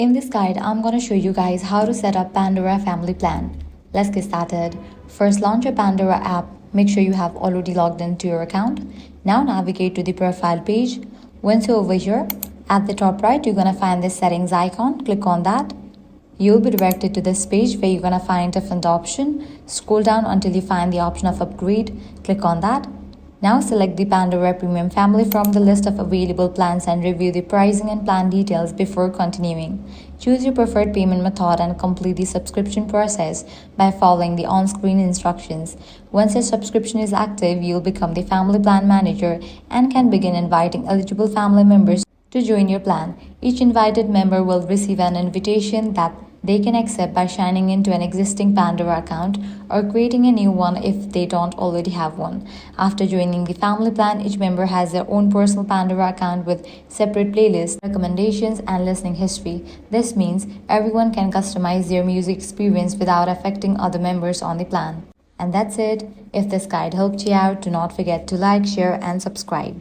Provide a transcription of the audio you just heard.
In this guide, I'm going to show you guys how to set up Pandora Family Plan. Let's get started. First, launch your Pandora app. Make sure you have already logged into your account. Now navigate to the profile page. Once you're over here, at the top right, you're going to find this settings icon. Click on that. You'll be directed to this page where you're going to find different options. Scroll down until you find the option of upgrade. Click on that. Now select the Pandora Premium Family from the list of available plans and review the pricing and plan details before continuing. Choose your preferred payment method and complete the subscription process by following the on-screen instructions. Once your subscription is active, you'll become the family plan manager and can begin inviting eligible family members to join your plan. Each invited member will receive an invitation that they can accept by signing into an existing Pandora account or creating a new one if they don't already have one. After joining the family plan, each member has their own personal Pandora account with separate playlists, recommendations, and listening history. This means everyone can customize their music experience without affecting other members on the plan. And that's it. If this guide helped you out, do not forget to like, share, and subscribe.